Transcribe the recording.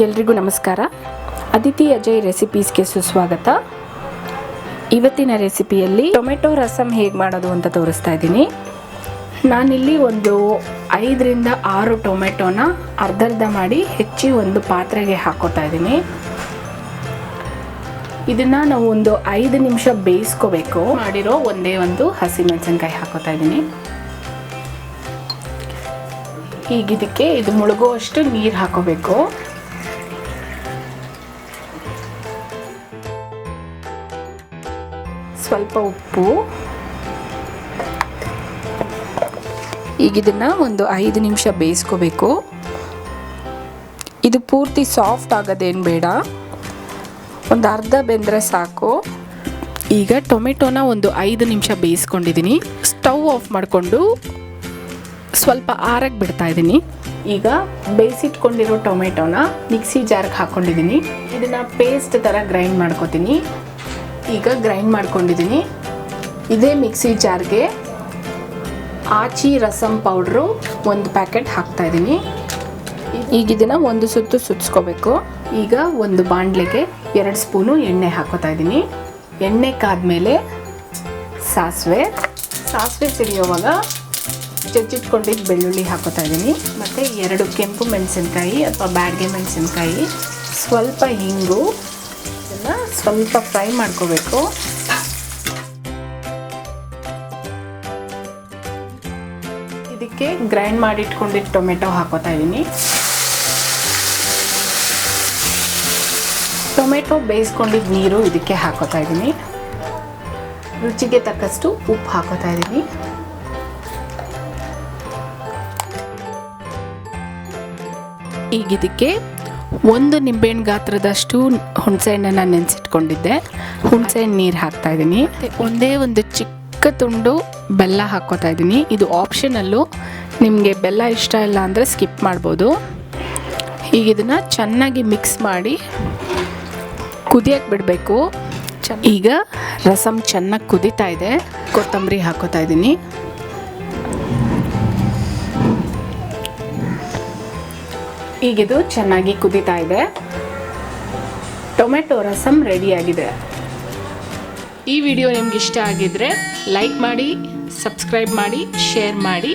ಎಲ್ರಿಗೂ ನಮಸ್ಕಾರ. ಅದಿತಿ ಅಜಯ್ ರೆಸಿಪೀಸ್ಗೆ ಸುಸ್ವಾಗತ. ಇವತ್ತಿನ ರೆಸಿಪಿಯಲ್ಲಿ ಟೊಮೆಟೊ ರಸಮ್ ಹೇಗೆ ಮಾಡೋದು ಅಂತ ತೋರಿಸ್ತಾ ಇದ್ದೀನಿ. ನಾನಿಲ್ಲಿ ಒಂದು 5 ರಿಂದ 6 ಟೊಮೆಟೊನ ಅರ್ಧ ಮಾಡಿ ಹೆಚ್ಚಿ ಒಂದು ಪಾತ್ರೆಗೆ ಹಾಕೋತಾ ಇದ್ದೀನಿ. ಇದನ್ನು ನಾವು ಒಂದು 5 ನಿಮಿಷ ಬೇಯಿಸ್ಕೋಬೇಕು. ಮಾಡಿರೋ ಒಂದೇ ಒಂದು ಹಸಿಮೆಣಸಿನಕಾಯಿ ಹಾಕೋತಾ ಇದ್ದೀನಿ. ಈಗ ಇದಕ್ಕೆ ಇದು ಮುಳುಗುವಷ್ಟು ನೀರು ಹಾಕೋಬೇಕು. ಸ್ವಲ್ಪ ಉಪ್ಪು. ಈಗ ಇದನ್ನು ಒಂದು 5 ನಿಮಿಷ ಬೇಯಿಸ್ಕೋಬೇಕು. ಇದು ಪೂರ್ತಿ ಸಾಫ್ಟ್ ಆಗೋದೇನು ಬೇಡ, ಒಂದು ಅರ್ಧ ಬೆಂದರೆ ಸಾಕು. ಈಗ ಟೊಮೆಟೊನ ಒಂದು 5 ನಿಮಿಷ ಬೇಯಿಸ್ಕೊಂಡಿದ್ದೀನಿ. ಸ್ಟವ್ ಆಫ್ ಮಾಡಿಕೊಂಡು ಸ್ವಲ್ಪ ಆರಕ್ಕೆ ಬಿಡ್ತಾ ಇದ್ದೀನಿ. ಈಗ ಬೇಯಿಸಿಟ್ಕೊಂಡಿರೋ ಟೊಮೆಟೊನ ಮಿಕ್ಸಿ ಜಾರ್ಗೆ ಹಾಕ್ಕೊಂಡಿದ್ದೀನಿ. ಇದನ್ನು ಪೇಸ್ಟ್ ಥರ ಗ್ರೈಂಡ್ ಮಾಡ್ಕೊತೀನಿ. ಈಗ ಗ್ರೈಂಡ್ ಮಾಡ್ಕೊಂಡಿದ್ದೀನಿ. ಇದೇ ಮಿಕ್ಸಿ ಜಾರ್ಗೆ ಆಚಿ ರಸಮ್ ಪೌಡ್ರು 1 ಪ್ಯಾಕೆಟ್ ಹಾಕ್ತಾಯಿದ್ದೀನಿ. ಈಗ ಇದನ್ನು ಒಂದು ಸುತ್ತು ಸುತ್ತಿಸ್ಕೋಬೇಕು. ಈಗ ಒಂದು ಬಾಣಲೆಗೆ 2 ಸ್ಪೂನು ಎಣ್ಣೆ ಹಾಕೋತಾ ಇದ್ದೀನಿ. ಎಣ್ಣೆ ಕಾದ್ಮೇಲೆ ಸಾಸಿವೆ ಸಿಡಿಯೋವಾಗ ಜಜ್ಜಿಟ್ಕೊಂಡಿದ್ದು ಬೆಳ್ಳುಳ್ಳಿ ಹಾಕೋತಾ ಇದ್ದೀನಿ. ಮತ್ತು 2 ಕೆಂಪು ಮೆಣಸಿನ್ಕಾಯಿ ಅಥವಾ ಬ್ಯಾಡಗೆ ಮೆಣಸಿನ್ಕಾಯಿ, ಸ್ವಲ್ಪ ಹಿಂಗು. ಇದನ್ನು ಸ್ವಲ್ಪ ಫ್ರೈ ಮಾಡ್ಕೋಬೇಕು. ಇದಕ್ಕೆ ಗ್ರೈಂಡ್ ಮಾಡಿಟ್ಕೊಂಡಿದ್ದು ಟೊಮೆಟೊ ಹಾಕೋತಾ ಇದ್ದೀನಿ. ಟೊಮೆಟೊ ಬೇಯಿಸ್ಕೊಂಡಿದ್ದ ನೀರು ಇದಕ್ಕೆ ಹಾಕೋತಾ ಇದ್ದೀನಿ. ರುಚಿಗೆ ತಕ್ಕಷ್ಟು ಉಪ್ಪು ಹಾಕೋತಾ ಇದ್ದೀನಿ. ಈಗ ಇದಕ್ಕೆ 1 ನಿಂಬೆಹಣ್ಣು ಗಾತ್ರದಷ್ಟು ಹುಣಸೆಹಣ್ಣನ್ನು ನೆನೆಸಿಟ್ಕೊಂಡಿದ್ದೆ. ಹುಣಸೆಹಣ್ಣು ನೀರು ಹಾಕ್ತಾ ಇದ್ದೀನಿ. ಒಂದೇ ಒಂದು ಚಿಕ್ಕ ತುಂಡು ಬೆಲ್ಲ ಹಾಕ್ಕೋತಾ ಇದ್ದೀನಿ. ಇದು ಆಪ್ಷನಲ್ಲು, ನಿಮಗೆ ಬೆಲ್ಲ ಇಷ್ಟ ಇಲ್ಲ ಅಂದರೆ ಸ್ಕಿಪ್ ಮಾಡ್ಬೋದು. ಈಗ ಇದನ್ನು ಚೆನ್ನಾಗಿ ಮಿಕ್ಸ್ ಮಾಡಿ ಕುದಿಯಕ್ಕೆ ಬಿಡಬೇಕು. ಈಗ ರಸಮ್ ಚೆನ್ನಾಗಿ ಕುದೀತಾ ಇದೆ. ಕೊತ್ತಂಬರಿ ಹಾಕೋತಾ ಇದ್ದೀನಿ. ಈಗಿದು ಚೆನ್ನಾಗಿ ಕುದೀತಾ ಇದೆ. ಟೊಮೆಟೊ ರಸಮ್ ರೆಡಿಯಾಗಿದೆ. ಈ ವಿಡಿಯೋ ನಿಮ್ಗೆ ಇಷ್ಟ ಆಗಿದ್ರೆ ಲೈಕ್ ಮಾಡಿ, ಸಬ್ಸ್ಕ್ರೈಬ್ ಮಾಡಿ, ಶೇರ್ ಮಾಡಿ.